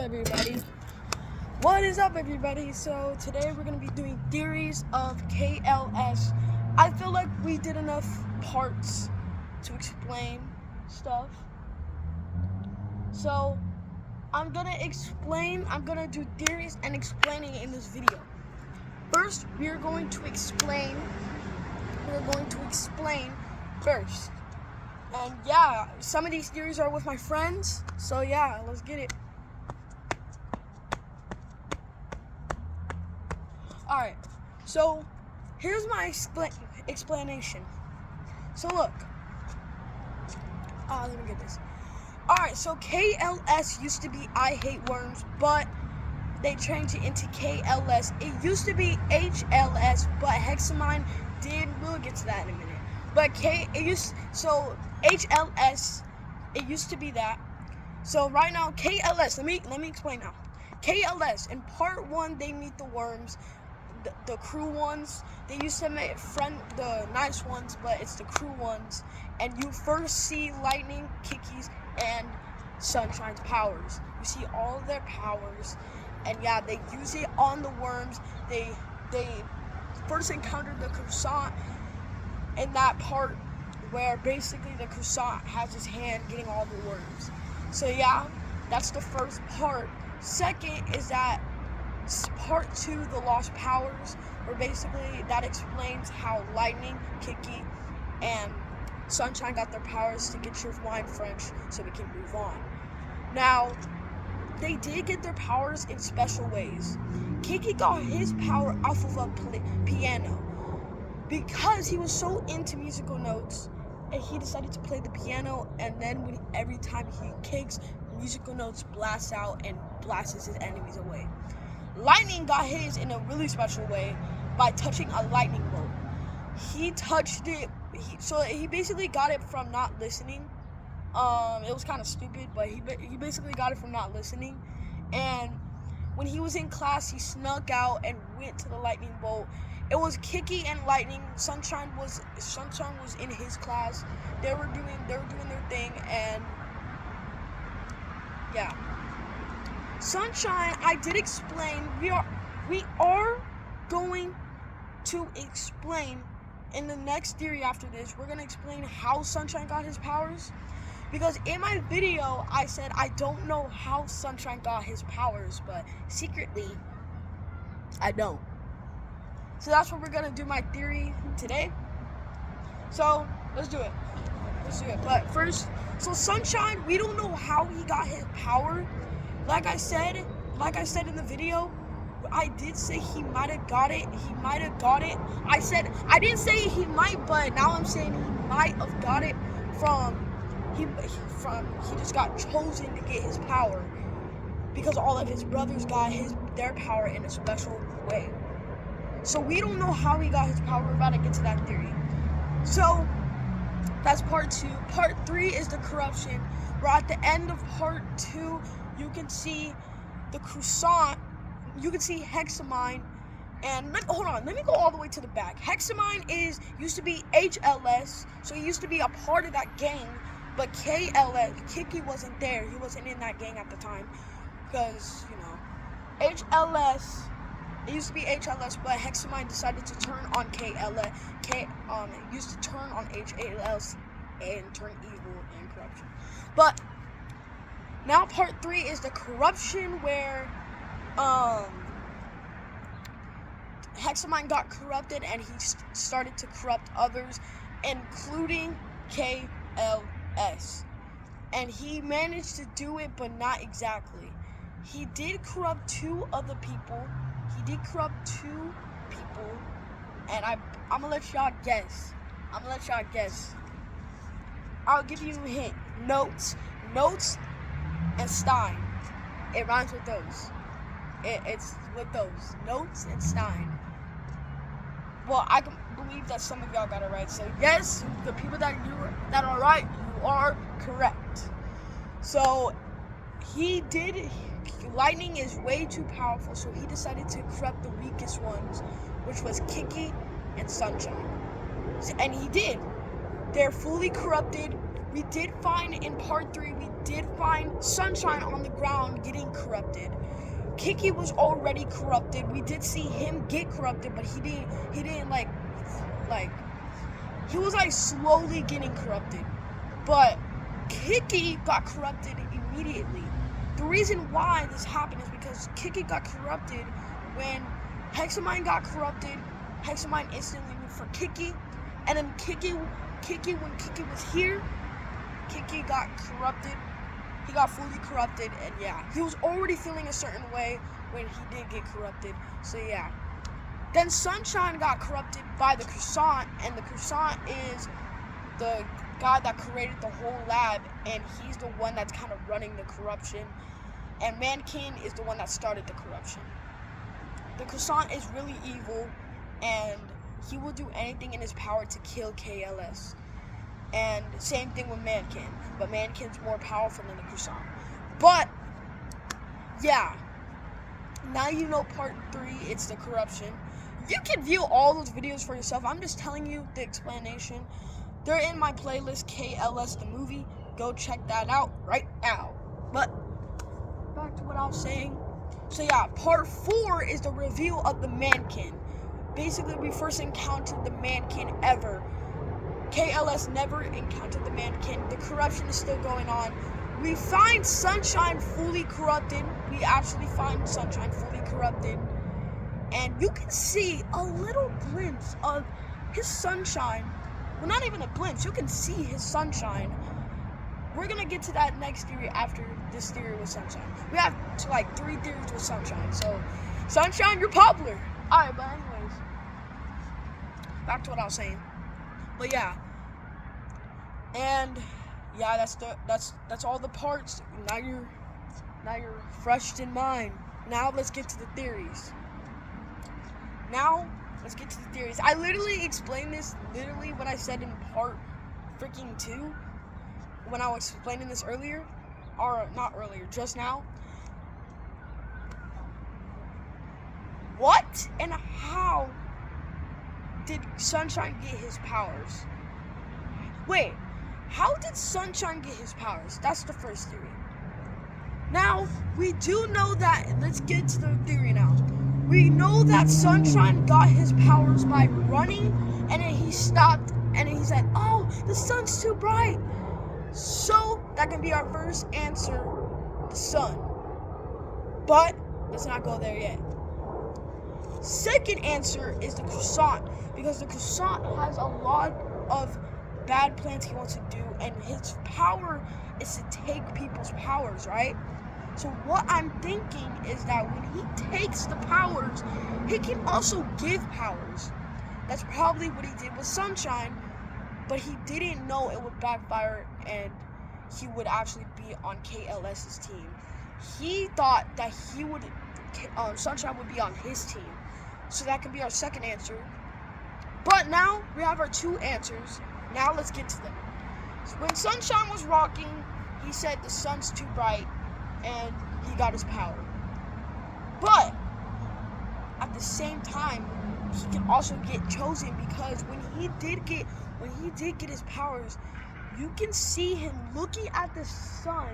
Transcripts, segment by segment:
everybody? What is up, everybody? So today we're going to be doing theories of KLS. I feel like we did enough parts to explain stuff. So I'm going to do theories and explaining it in this video. First, we're going to explain first. And yeah, some of these theories are with my friends. So yeah, let's get it. Alright, so here's my explanation. So look. Let me get this. Alright, so KLS used to be I Hate Worms, but they changed it into KLS. It used to be HLS, but Hexamine did. We'll get to that in a minute. But HLS, it used to be that. So right now, KLS, let me explain now. KLS, in part 1, they meet the worms, the crew ones. They used to make the nice ones, but it's the crew ones. And you first see Lightning, Kiki's, and Sunshine's powers. You see all of their powers, and yeah, they use it on the worms. They first encountered the croissant in that part where basically the croissant has his hand getting all the worms. So yeah, that's the first part. Second is that part 2, the lost powers, where basically that explains how Lightning, Kiki, and Sunshine got their powers to get your wine French so we can move on. Now, they did get their powers in special ways. Kiki got his power off of a piano because he was so into musical notes, and he decided to play the piano, and then every time he kicks, musical notes blast out and blasts his enemies away. Lightning got his in a really special way by touching a lightning bolt. He touched it, so he basically got it from not listening. It was kind of stupid, but he basically got it from not listening. And when he was in class, he snuck out and went to the lightning bolt. It was Kiki and Lightning. Sunshine was in his class. They were doing their thing, and yeah. Sunshine, I did explain. We are going to explain in the next theory after this. We're gonna explain how Sunshine got his powers, because in my video I said I don't know how Sunshine got his powers, but secretly I don't. So that's what we're gonna do my theory today. So let's do it. But first, so Sunshine, we don't know how he got his power. Like I said in the video, I did say he might have got it. I didn't say he might, but now I'm saying he might have got it he just got chosen to get his power because all of his brothers got their power in a special way. So we don't know how he got his power. We're about to get to that theory. So that's part 2. Part 3 is the corruption. We're at the end of part 2. You can see the croissant. You can see Hexamine. And hold on, let me go all the way to the back. Hexamine used to be HLS, so he used to be a part of that gang. But KLS, Kiki wasn't there. He wasn't in that gang at the time, because HLS. It used to be HLS, but Hexamine decided to turn on KLS. Used to turn on HLS and turn evil and corruption. But now part 3 is the corruption, where Hexamine got corrupted and he started to corrupt others, including KLS. And he managed to do it, but not exactly. He did corrupt 2 other people. And I'm gonna let y'all guess. I'll give you a hint. Notes, and Stein. It rhymes with those. It's with those. Notes and Stein. Well, I can believe that some of y'all got it right. So yes, the people that are right, you are correct. So Lightning is way too powerful, so he decided to corrupt the weakest ones, which was Kiki and Sunshine. And he did. They're fully corrupted. we did find in part 3, we did find Sunshine on the ground getting corrupted. Kiki was already corrupted. We did see him get corrupted, but he didn't like he was like slowly getting corrupted. But Kiki got corrupted immediately. The reason why this happened is because Kiki got corrupted when Hexamine got corrupted. Hexamine instantly moved for Kiki, and then Kiki when Kiki was here, Kiki got corrupted. He got fully corrupted, and yeah, he was already feeling a certain way when he did get corrupted. So yeah. Then Sunshine got corrupted by the Croissant, and the Croissant is the guy that created the whole lab, and he's the one that's kind of running the corruption. And Mankin is the one that started the corruption. The Croissant is really evil, and he will do anything in his power to kill KLS. And same thing with Mankin, but Mankin's more powerful than the Croissant. But yeah, now you know part 3, it's the corruption. You can view all those videos for yourself. I'm just telling you the explanation. They're in my playlist, KLS the movie. Go check that out right now. But back to what I was saying. So yeah, part 4 is the reveal of the Mankin. Basically, we first encountered the Mankin ever. KLS never encountered the Mankin. The corruption is still going on. We find Sunshine fully corrupted. We actually find Sunshine fully corrupted. And you can see a little glimpse of his Sunshine. Well, not even a glimpse. You can see his Sunshine. We're going to get to that next theory after this theory with Sunshine. We have like 3 theories with Sunshine. So, Sunshine, you're popular. Alright, but anyways. Back to what I was saying. But yeah. And yeah, that's all the parts. Now you're fresh in mind. Now let's get to the theories. I literally explained this what I said in part freaking 2 when I was explaining this earlier. Or not earlier, just now. What and how did Sunshine get his powers? Wait, how did Sunshine get his powers? That's the first theory. Now, we do know that, let's get to the theory now. We know that Sunshine got his powers by running, and then he stopped, and then he said, oh, the sun's too bright. So, that can be our first answer, the sun. But, let's not go there yet. Second answer is the Croissant, because the Croissant has a lot of bad plans he wants to do, and his power is to take people's powers, right? So what I'm thinking is that when he takes the powers, he can also give powers. That's probably what he did with Sunshine, but he didn't know it would backfire and he would actually be on KLS's team. He thought that Sunshine would be on his team. So that can be our second answer. But now we have our 2 answers. Now let's get to them. So when Sunshine was rocking, he said the sun's too bright and he got his power. But at the same time, he can also get chosen, because when he did get his powers, you can see him looking at the sun,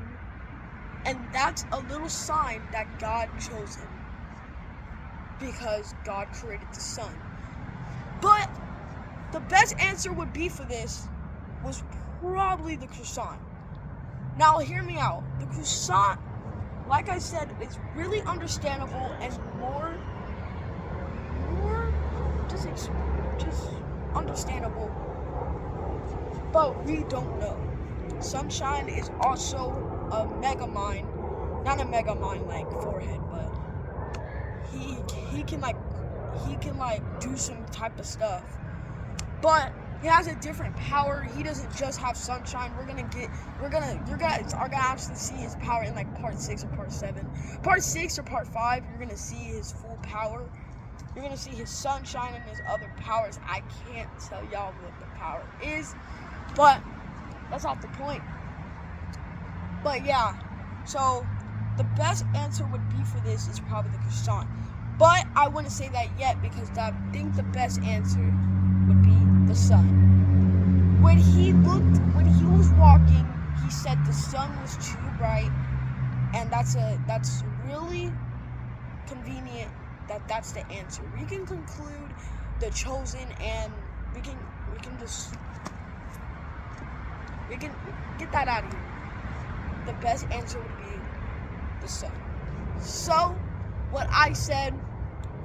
and that's a little sign that God chose him, because God created the sun. But the best answer would be for this was probably the Croissant. Now hear me out. The Croissant, like I said, is really understandable and more just understandable. But we don't know. Sunshine is also a Megamind, not a Megamind like forehead, but he can do some type of stuff. But he has a different power. He doesn't just have Sunshine. You guys are gonna actually see his power in like part 6 or part 7. Part 6 or part 5, you're gonna see his full power. You're gonna see his Sunshine and his other powers. I can't tell y'all what the power is, but that's not the point. But yeah, so the best answer would be for this is probably the Croissant. But I wouldn't say that yet, because I think the best answer would be the sun. when he was walking, he said the sun was too bright, and that's really convenient that that's the answer. We can conclude the chosen, and we can get that out of here. The best answer would be the sun. So what I said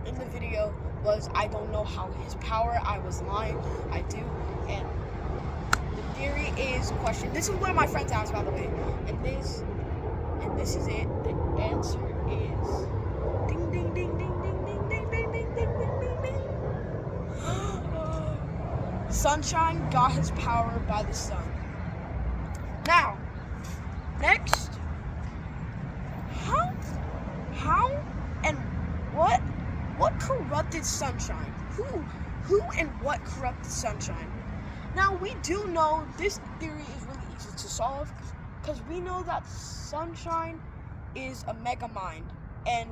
in the video was, I don't know how his power. I was lying. I do. And the theory is question. This is what my friends asked, by the way. And this is it. The answer is ding ding ding ding ding ding ding ding ding ding ding ding ding. Sunshine got his power by the sun. Now, next, how and what corrupted Sunshine? Who and what corrupted Sunshine? Now, we do know this theory is really easy to solve, because we know that Sunshine is a mega mind, and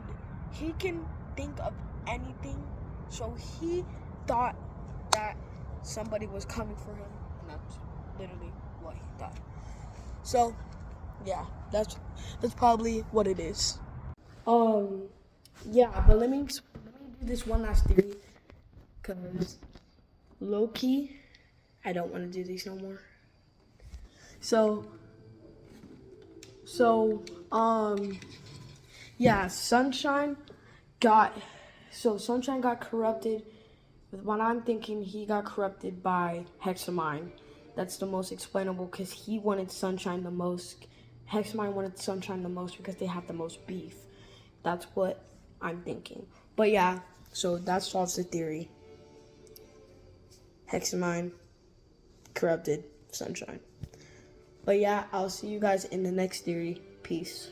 he can think of anything, so he thought that somebody was coming for him, and that's literally what he thought. So, yeah, that's probably what it is. Yeah, but let me do this one last theory, because low-key, I don't want to do these no more. Yeah, Sunshine got corrupted. With what I'm thinking, he got corrupted by Hexamine. That's the most explainable, because he wanted Sunshine the most. Hexamine wanted Sunshine the most because they have the most beef. That's what I'm thinking. But yeah, so that solves the theory. Hexamine corrupted Sunshine. But yeah, I'll see you guys in the next theory. Peace.